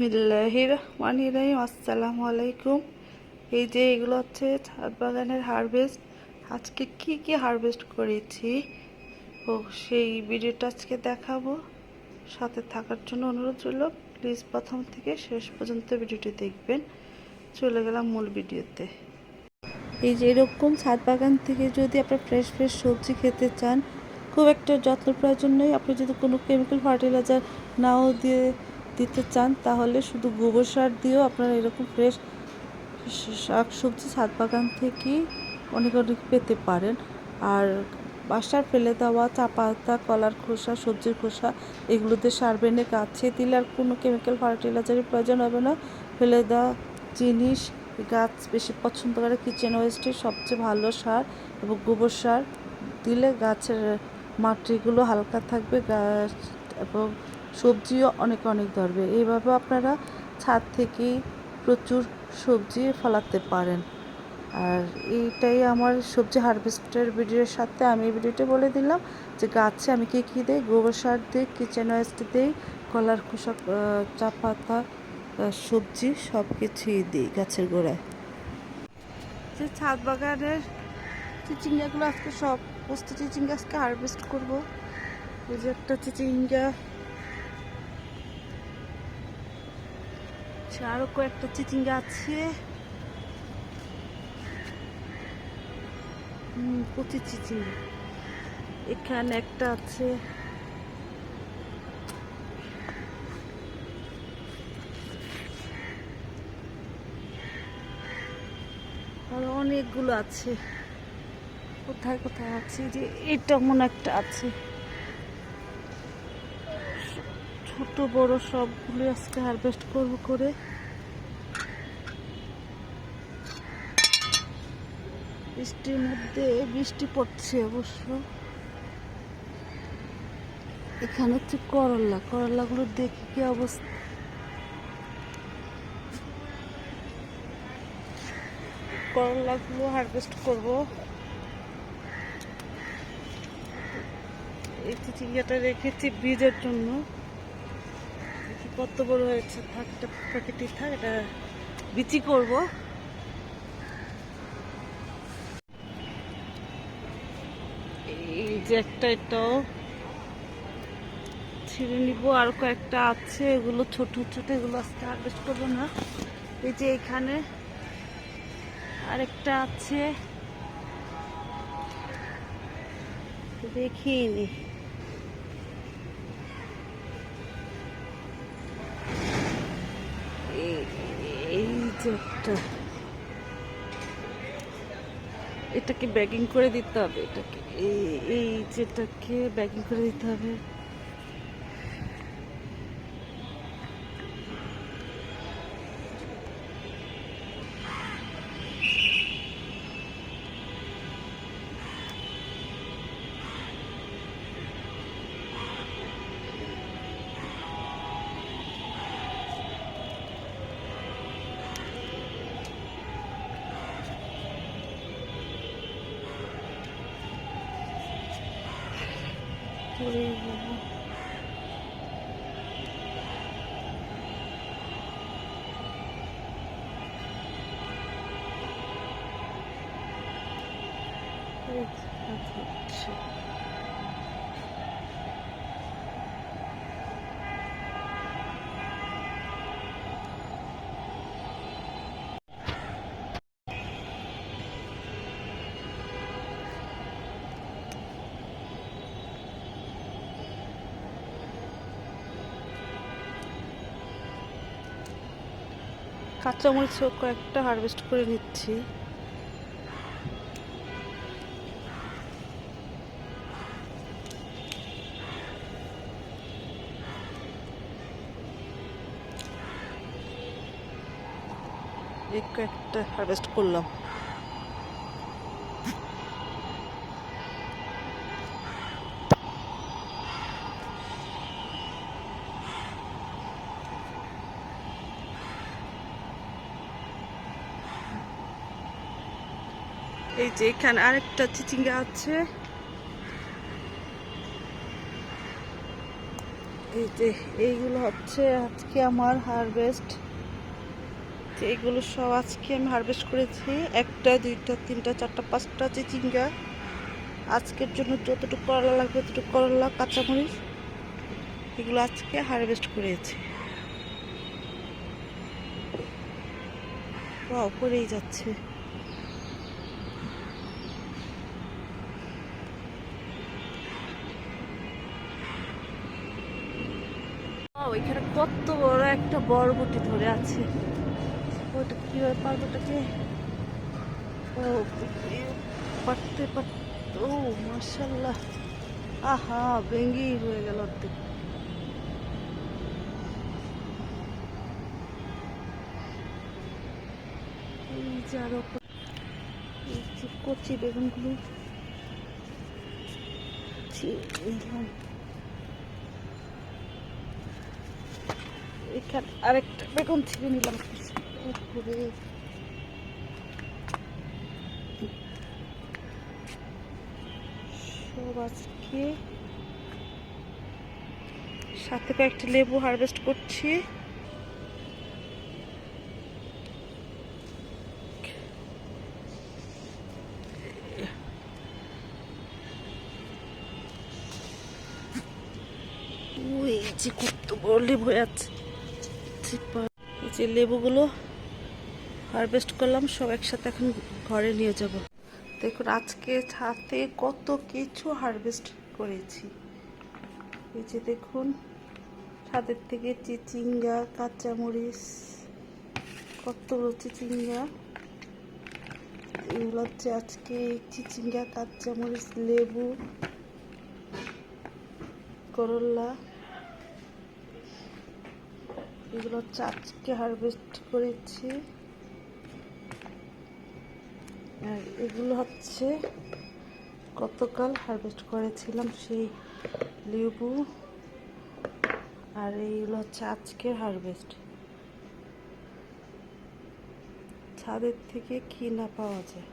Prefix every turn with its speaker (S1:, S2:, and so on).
S1: বিসমিল্লাহির রহমানির রহিম। আসসালামু আলাইকুম। এই যে এগুলো হচ্ছে ছাদ বাগানের হারভেস্ট। আজকে কি কি হারভেস্ট করেছি ও সেই ভিডিওটা আজকে দেখাবো। সাথে থাকার জন্য অনুরোধ রইল। প্লিজ প্রথম থেকে শেষ পর্যন্ত ভিডিওটি দেখবেন। চলে গেলাম মূল ভিডিওতে। এই যে এরকম ছাদ বাগান থেকে যদি আপনার ফ্রেশ ফ্রেশ সবজি খেতে চান, খুব একটা যত্ন প্রয়োজন নেই। আপনি যদি কোনো কেমিক্যাল ফার্টিলাইজার নাও দিতে চান, তাহলে শুধু গোবর সার দিয়েও আপনারা এরকম ফ্রেশ শাক সবজি ছাদ বাগান থেকেই অনেক অনেক পেতে পারেন। আর বাসার ফেলে দেওয়া চা পাতা, কলার খোসা, সবজির খোসা এগুলোতে সার বেনে গাছে দিলে আর কোনো কেমিক্যাল ফার্টিলাইজারের প্রয়োজন হবে না। ফেলে দেওয়া জিনিস গাছ বেশি পছন্দ করে। কিচেন ওয়েস্টের সবচেয়ে ভালো সার এবং গোবর সার দিলে গাছের মাটিগুলো হালকা থাকবে, গাছ এবং সবজিও অনেক অনেক ধরবে। এইভাবে আপনারা ছাদ থেকেই প্রচুর সবজি ফলাতে পারেন। আর এইটাই আমার সবজি হারভেস্টের ভিডিওর সাথে আমি এই ভিডিওটা বলে দিলাম যে গাছে আমি কী কী দিই। গোবর সার দিই, কিচেন ওয়েস্ট দিই, কলার খোসা, চা পাতা, সবজি সব কিছুই দিই গাছের গোড়ায়। যে ছাদ বাগানের চিচিঙ্গাগুলো আজকে সব বস্তু চিচিঙ্গা আজকে হারভেস্ট করবো। এই যে একটা চিচিঙ্গা, আরো কয়েকটা চিচিঙ্গা আছে। কচি চিচিঙ্গা এখানে একটা আছে। আরো অনেকগুলো আছে। কোথায় কোথায় আছে? যে এটা মনে একটা আছে। ছোট বড় সবগুলো আজকে হারভেস্ট করবো করে। বৃষ্টির মধ্যে বৃষ্টি পড়ছে অবশ্য। এখানে হচ্ছে করলাগুলো দেখি কি অবস্থা। করলাগুলো হারভেস্ট করবো। এই চিচিঙ্গাটা রেখেছি বীজের জন্য। দেখি কত বড় হয়েছে। থাক, এটা প্যাকেটে থাক, এটা বিচি করব। এই যে একটা, এটাও ছিঁড়ে নিব। আর কয়েকটা আছে, এগুলো ছোট ছোট, এগুলো আজকে হারভেস্ট করবো না। এই যে এখানে আরেকটা আছে, দেখিনি। এই যে একটা, এটাকে ব্যাগিং করে দিতে হবে। এটাকে এই যেটাকে ব্যাগিং করে দিতে হবে। আচ্ছা, কাঁচামরিচও কয়েকটা হারভেস্ট করে নিচ্ছি। এই কয়েকটা হারভেস্ট করলাম। এই যে এখানে আরেকটা চিচিঙ্গা আছে। এই যে এইগুলো হচ্ছে আজকে আমার হারভেস্ট। এইগুলো সব আজকে আমি হারভেস্ট করেছি। একটা, দুইটা, তিনটা, চারটা, পাঁচটা চিচিঙ্গা। আজকের জন্য যতটুকু করলা লাগবে ততটুকু করলা, কাঁচামরিচ, এগুলো আজকে হারভেস্ট করেছি। ওয়াও, পড়েই যাচ্ছে। ওইখানে কত বড় একটা বরবটি ধরে আছে। ওইটা কিভাবে পারবো ওটাকে? ও, পারতে পারতে, ও মাশাল্লাহ, আহা, ভেঙ্গেই হয়ে গেল অর্ধেক। এই যে আরো এই যে কচি বেগুনগুলো নিলাম। এখানে আরেকটা বেগুন ছিঁড়ে নিলাম। উপরে সব আজকে সাথে কয়েকটা লেবু হারভেস্ট করছি। এই যে কত বড় লেবু হয়ে আছে। এই যে লেবুগুলো হারভেস্ট করলাম, সব একসাথে এখন ঘরে নিয়ে যাব। দেখুন আজকে ছাদে কত কিছু হারভেস্ট করেছি। এই যে দেখুন, ছাদের থেকে চিচিঙ্গা, কাঁচামরিচ, কতগুলো চিচিঙ্গা। এগুলো হচ্ছে আজকে চিচিঙ্গা, কাঁচামরিচ, লেবু, করলা, এগুলো হচ্ছে আজকে হারভেস্ট করেছি। আর এগুলো হচ্ছে গতকাল হারভেস্ট করেছিলাম সেই লেবু। আর এইগুলো হচ্ছে আজকের হারভেস্ট। ছাদের থেকে কিনা পাওয়া যায়।